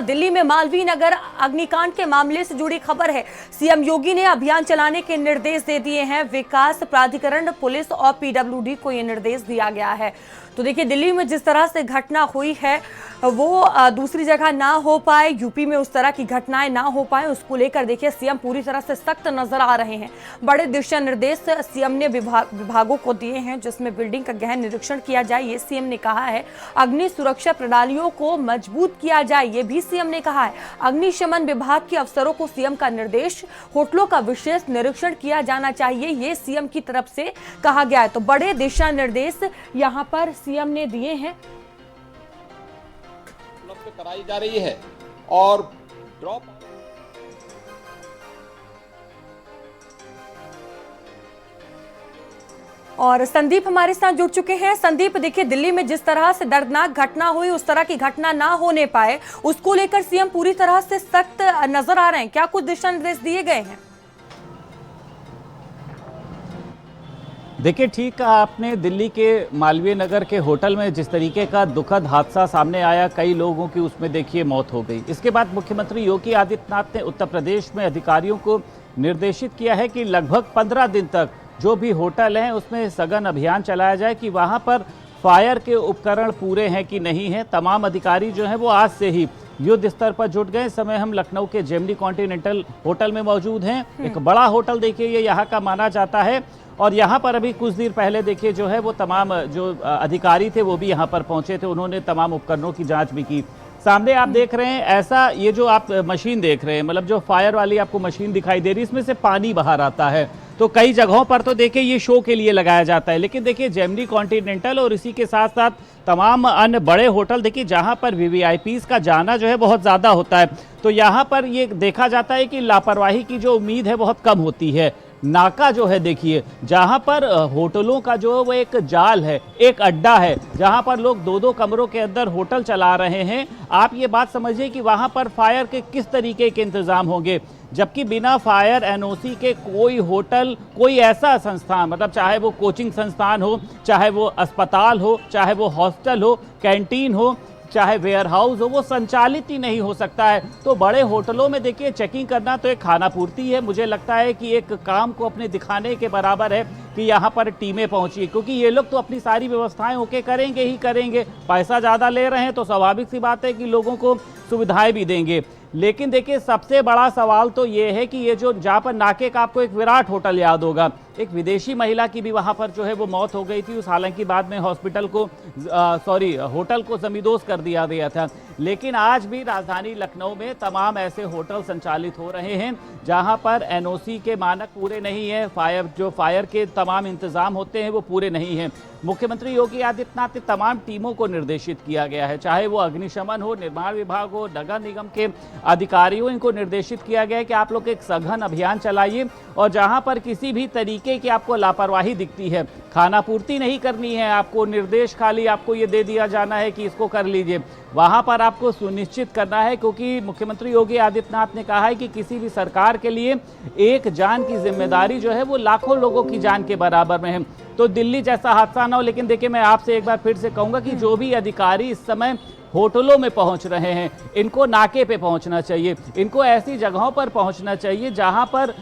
दिल्ली में मालवीय नगर अग्निकांड के मामले से जुड़ी खबर है। सीएम योगी ने अभियान चलाने के निर्देश दे दिए हैं। विकास प्राधिकरण, पुलिस और पीडब्ल्यूडी को यह निर्देश दिया गया है। तो देखिए, दिल्ली में जिस तरह से घटना हुई है वो दूसरी जगह ना हो पाए, यूपी में उस तरह की घटनाएं ना हो पाए, उसको लेकर देखिए सीएम पूरी तरह से सख्त नजर आ रहे हैं। बड़े दिशा निर्देश सीएम ने विभागों को दिए हैं, जिसमें बिल्डिंग का गहन निरीक्षण किया जाए, ये सीएम ने कहा है। अग्नि सुरक्षा प्रणालियों को मजबूत किया जाए, ये भी सीएम ने कहा है। अग्निशमन विभाग के अफसरों को सीएम का निर्देश, होटलों का विशेष निरीक्षण किया जाना चाहिए, ये सीएम की तरफ से कहा गया है। तो बड़े दिशा निर्देश यहां पर सीएम ने दिए हैं। उपलब्ध कराई जा रही है और ड्रॉप और संदीप हमारे साथ जुड़ चुके हैं। संदीप, देखिए दिल्ली में जिस तरह से दर्दनाक घटना हुई, उस तरह की घटना ना होने पाए, उसको लेकर सीएम पूरी तरह से सख्त नजर आ रहे हैं। क्या कुछ दिशा निर्देश दिए गए हैं? देखिए, ठीक कहा आपने। दिल्ली के मालवीय नगर के होटल में जिस तरीके का दुखद हादसा सामने आया, कई लोगों की उसमें देखिए मौत हो गई। इसके बाद मुख्यमंत्री योगी आदित्यनाथ ने उत्तर प्रदेश में अधिकारियों को निर्देशित किया है कि लगभग 15 दिन तक जो भी होटल हैं उसमें सघन अभियान चलाया जाए कि वहां पर फायर के उपकरण पूरे हैं कि नहीं हैं। तमाम अधिकारी जो हैं वो आज से ही युद्ध स्तर पर जुट गए। इस समय हम लखनऊ के जेमिनी कॉन्टिनेंटल होटल में मौजूद हैं। एक बड़ा होटल देखिए ये यहाँ का माना जाता है, और यहाँ पर अभी कुछ देर पहले देखिए जो है वो तमाम जो अधिकारी थे वो भी यहाँ पर पहुंचे थे। उन्होंने तमाम उपकरणों की जांच भी की। सामने आप देख रहे हैं ऐसा, ये जो आप मशीन देख रहे हैं, मतलब जो फायर वाली आपको मशीन दिखाई दे रही है, इसमें से पानी बाहर आता है। तो कई जगहों पर तो देखिए ये शो के लिए लगाया जाता है, लेकिन देखिए जेमिनी कॉन्टिनेंटल और इसी के साथ साथ तमाम अन्य बड़े होटल देखिए जहां पर वीवीआईपीज़ का जाना जो है बहुत ज़्यादा होता है, तो यहाँ पर ये देखा जाता है कि लापरवाही की जो उम्मीद है बहुत कम होती है। नाका जो है देखिए, जहां पर होटलों का जो वो एक जाल है, एक अड्डा है, जहां पर लोग दो दो कमरों के अंदर होटल चला रहे हैं। आप ये बात समझिए कि वहां पर फायर के किस तरीके के इंतजाम होंगे, जबकि बिना फायर एनओसी के कोई होटल, कोई ऐसा संस्थान, मतलब चाहे वो कोचिंग संस्थान हो, चाहे वो अस्पताल हो, चाहे वो हॉस्टल हो, कैंटीन हो, चाहे वेयर हाउस हो, वो संचालित ही नहीं हो सकता है। तो बड़े होटलों में देखिए चेकिंग करना तो एक खाना पूर्ति है। मुझे लगता है कि एक काम को अपने दिखाने के बराबर है कि यहाँ पर टीमें पहुंची, क्योंकि ये लोग तो अपनी सारी व्यवस्थाएं ओके करेंगे ही करेंगे। पैसा ज़्यादा ले रहे हैं तो स्वाभाविक सी बात है कि लोगों को सुविधाएं भी देंगे। लेकिन देखिए सबसे बड़ा सवाल तो ये है कि ये जो जहाँ पर नाके का आपको एक विराट होटल याद होगा, एक विदेशी महिला की भी वहाँ पर जो है वो मौत हो गई थी। उस हालांकि बाद में हॉस्पिटल को होटल को जमींदोज कर दिया गया था। लेकिन आज भी राजधानी लखनऊ में तमाम ऐसे होटल संचालित हो रहे हैं जहाँ पर एनओसी के मानक पूरे नहीं है, फायर के तमाम इंतजाम होते हैं वो पूरे नहीं हैं। मुख्यमंत्री योगी आदित्यनाथ ने तमाम टीमों को निर्देशित किया गया है, चाहे वो अग्निशमन हो, निर्माण विभाग हो, नगर निगम के अधिकारियों, इनको निर्देशित किया गया है कि आप लोग एक सघन अभियान चलाइए, और जहां पर किसी भी तरीके की आपको लापरवाही दिखती है, खाना पूर्ति नहीं करनी है, आपको निर्देश खाली आपको ये दे दिया जाना है कि इसको कर लीजिए, वहां पर आपको सुनिश्चित करना है। क्योंकि मुख्यमंत्री योगी आदित्यनाथ ने कहा है कि किसी भी सरकार के लिए एक जान की जिम्मेदारी जो है वो लाखों लोगों की जान के बराबर में है। तो दिल्ली जैसा हादसा ना हो। लेकिन देखिए, मैं आपसे एक बार फिर से कहूंगा कि जो भी अधिकारी इस समय होटलों में पहुंच रहे हैं, इनको नाके पे पहुंचना चाहिए, इनको ऐसी जगहों पर पहुंचना चाहिए जहां पर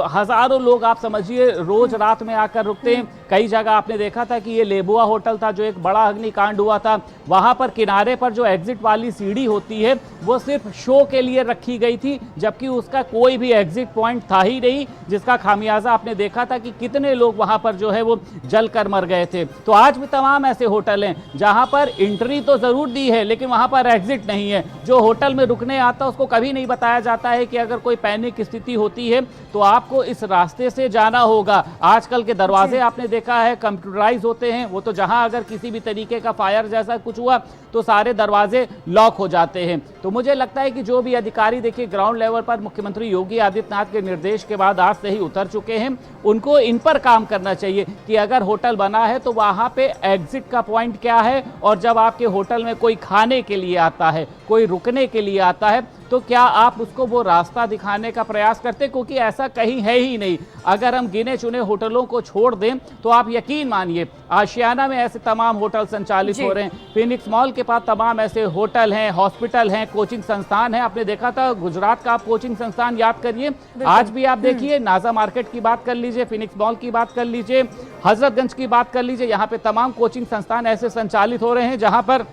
हजारों लोग आप समझिए रोज रात में आकर रुकते हैं। कई जगह आपने देखा था कि ये लेबुआ होटल था जो एक बड़ा अग्निकांड हुआ था, वहां पर किनारे पर जो एग्जिट वाली सीढ़ी होती है वो सिर्फ शो के लिए रखी गई थी, जबकि उसका कोई भी एग्जिट पॉइंट था ही नहीं, जिसका खामियाजा आपने देखा था कि कितने लोग वहां पर जो है वो जल कर मर गए थे। तो आज भी तमाम ऐसे होटल हैं जहां पर एंट्री तो जरूर दी है लेकिन वहां पर एग्जिट नहीं है। जो होटल में रुकने आता है उसको कभी नहीं बताया जाता है कि अगर कोई पैनिक स्थिति होती है तो आपको इस रास्ते से जाना होगा। आजकल के दरवाजे आपने देखा है कंप्यूटराइज होते हैं, वो तो जहां अगर किसी भी तरीके का फायर जैसा कुछ हुआ तो सारे दरवाजे लॉक हो जाते हैं। तो मुझे लगता है कि जो भी अधिकारी देखिए ग्राउंड लेवल पर मुख्यमंत्री योगी आदित्यनाथ के निर्देश के बाद आज से ही उतर चुके हैं, उनको इन पर काम करना चाहिए कि अगर होटल बना है तो वहां पे एग्जिट का पॉइंट क्या है, और जब आपके होटल में कोई खाने के लिए आता है, कोई रुकने के लिए आता है, तो क्या आप उसको वो रास्ता दिखाने का प्रयास करते? क्योंकि ऐसा कहीं है ही नहीं। अगर हम गिने चुने होटलों को छोड़ दें तो आप यकीन मानिए आशियाना में ऐसे तमाम होटल संचालित हो रहे हैं, फिनिक्स मॉल के पास तमाम ऐसे होटल हैं, हॉस्पिटल हैं, कोचिंग संस्थान हैं। आपने देखा था गुजरात का, आप कोचिंग संस्थान याद करिए, आज भी आप देखिए, नाजा मार्केट की बात कर लीजिए, फिनिक्स मॉल की बात कर लीजिए, हजरतगंज की बात कर लीजिए, यहाँ पे तमाम कोचिंग संस्थान ऐसे संचालित हो रहे हैं जहाँ पर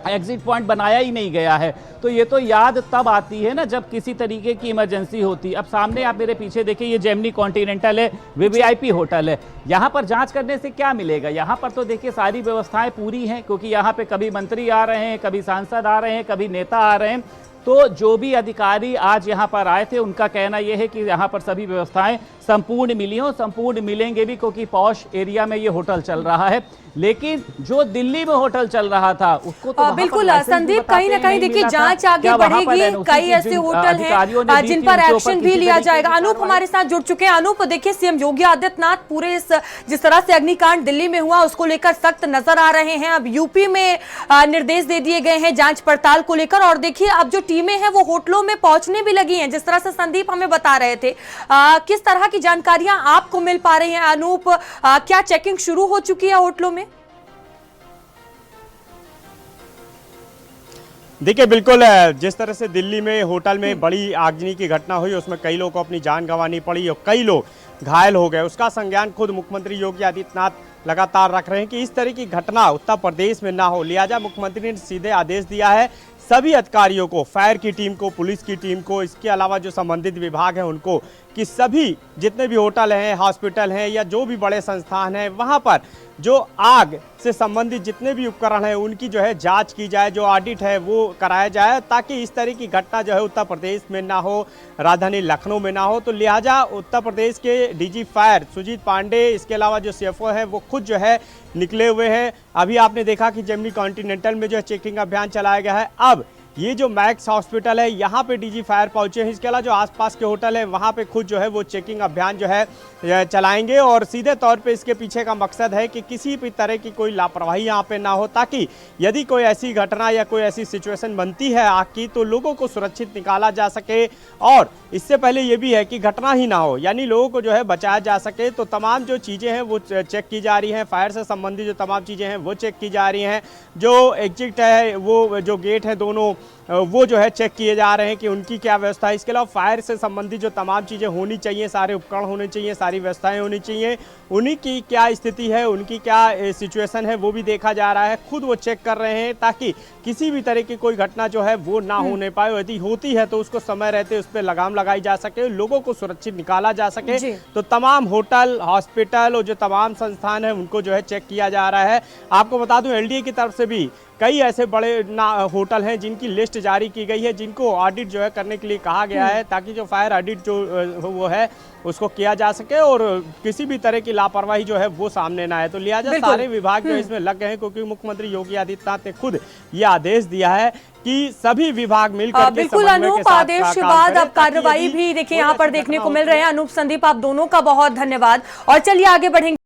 एग्जिट पॉइंट बनाया ही नहीं गया है। तो ये तो याद तब आती है ना जब किसी तरीके की इमरजेंसी होती। अब सामने आप मेरे पीछे देखिए, ये जेमिनी कॉन्टिनेंटल है, वीवीआईपी होटल है। यहाँ पर जांच करने से क्या मिलेगा? यहाँ पर तो देखिए सारी व्यवस्थाएं पूरी हैं, क्योंकि यहाँ पे कभी मंत्री आ रहे हैं, कभी सांसद आ रहे हैं, कभी नेता आ रहे हैं। तो जो भी अधिकारी आज यहाँ पर आए थे उनका कहना यह है कि यहाँ पर सभी व्यवस्थाएं संपूर्ण मिली हों, संपूर्ण मिलेंगे भी, क्योंकि पॉश एरिया में ये होटल चल रहा है। लेकिन जो दिल्ली में होटल चल रहा था उसको तो बिल्कुल संदीप, कहीं ना कहीं देखिए जांच आगे बढ़ेगी। कई ऐसे होटल हैं जिन पर एक्शन भी लिया जाएगा। अनूप हमारे साथ जुड़ चुके हैं। अनूप, देखिए सीएम योगी आदित्यनाथ पूरे इस जिस तरह से अग्निकांड दिल्ली में हुआ उसको लेकर सख्त नजर आ रहे हैं। अब यूपी में निर्देश दे दिए गए हैं जांच पड़ताल को लेकर, और देखिए अब जो टीमें हैं वो होटलों में पहुंचने भी लगी हैं, जिस तरह से संदीप हमें बता रहे थे। किस तरह की जानकारियां आपको मिल पा रही हैं अनूप? क्या चेकिंग शुरू हो चुकी है होटलों में? देखिए बिल्कुल, जिस तरह से दिल्ली में होटल में बड़ी आगजनी की घटना हुई, उसमें कई लोगों को अपनी जान गंवानी पड़ी और कई लोग घायल हो गए, उसका संज्ञान खुद मुख्यमंत्री योगी आदित्यनाथ लगातार रख रहे हैं कि इस तरह की घटना उत्तर प्रदेश में ना हो। लिहाजा मुख्यमंत्री ने सीधे आदेश दिया है सभी अधिकारियों को, फायर की टीम को, पुलिस की टीम को, इसके अलावा जो संबंधित विभाग हैं उनको, कि सभी जितने भी होटल हैं, हॉस्पिटल हैं या जो भी बड़े संस्थान हैं, वहाँ पर जो आग से संबंधित जितने भी उपकरण हैं उनकी जो है जांच की जाए, जो ऑडिट है वो कराया जाए, ताकि इस तरह की घटना जो है उत्तर प्रदेश में ना हो, राजधानी लखनऊ में ना हो। तो लिहाजा उत्तर प्रदेश के डीजी फायर सुजीत पांडे, इसके अलावा जो सीएफओ है वो खुद जो है निकले हुए हैं। अभी आपने देखा कि जेमिनी कॉन्टिनेंटल में जो है चेकिंग अभियान चलाया गया है। अब ये जो मैक्स हॉस्पिटल है यहाँ पे डीजी फायर पहुंचे हैं, इसके अलावा जो आसपास के होटल है वहाँ पे खुद जो है वो चेकिंग अभियान जो है चलाएंगे, और सीधे तौर पे इसके पीछे का मकसद है कि किसी भी तरह की कोई लापरवाही यहाँ पे ना हो, ताकि यदि कोई ऐसी घटना या कोई ऐसी सिचुएशन बनती है आग की तो लोगों को सुरक्षित निकाला जा सके, और इससे पहले ये भी है कि घटना ही ना हो, यानी लोगों को जो है बचाया जा सके। तो तमाम जो चीज़ें हैं वो चेक की जा रही हैं, फायर से संबंधित जो तमाम चीज़ें हैं वो चेक की जा रही हैं, जो एग्जिट है वो जो गेट है दोनों वो जो है चेक किए जा रहे हैं कि उनकी क्या व्यवस्था है। इसके अलावा फायर से संबंधित जो तमाम चीज़ें होनी चाहिए, सारे उपकरण होने चाहिए, सारी व्यवस्थाएं होनी चाहिए, उन्हीं की क्या स्थिति है, उनकी क्या सिचुएशन है वो भी देखा जा रहा है। खुद वो चेक कर रहे हैं ताकि किसी भी तरह की कोई घटना जो है वो ना होने पाए, यदि होती है तो उसको समय रहते उस पर लगाम लगाई जा सके, लोगों को सुरक्षित निकाला जा सके। तो तमाम होटल, हॉस्पिटल और जो तमाम संस्थान है उनको जो है चेक किया जा रहा है। आपको बता दूं एलडीए की तरफ से भी कई ऐसे बड़े होटल हैं जिनकी लिस्ट जारी की गई है, जिनको ऑडिट जो है करने के लिए कहा गया है, ताकि जो फायर ऑडिट जो वो है उसको किया जा सके और किसी भी तरह की लापरवाही जो है वो सामने ना आए। तो लिहाजा सारे विभाग जो इसमें लग गए हैं, क्योंकि मुख्यमंत्री योगी आदित्यनाथ ने खुद ये आदेश दिया है कि सभी विभाग मिलकर बिल्कुल अनूप, आदेश के बाद अब कार्रवाई भी देखिए यहाँ पर देखने को मिल रहे हैं। अनूप, संदीप, आप दोनों का बहुत धन्यवाद, और चलिए आगे बढ़ेंगे।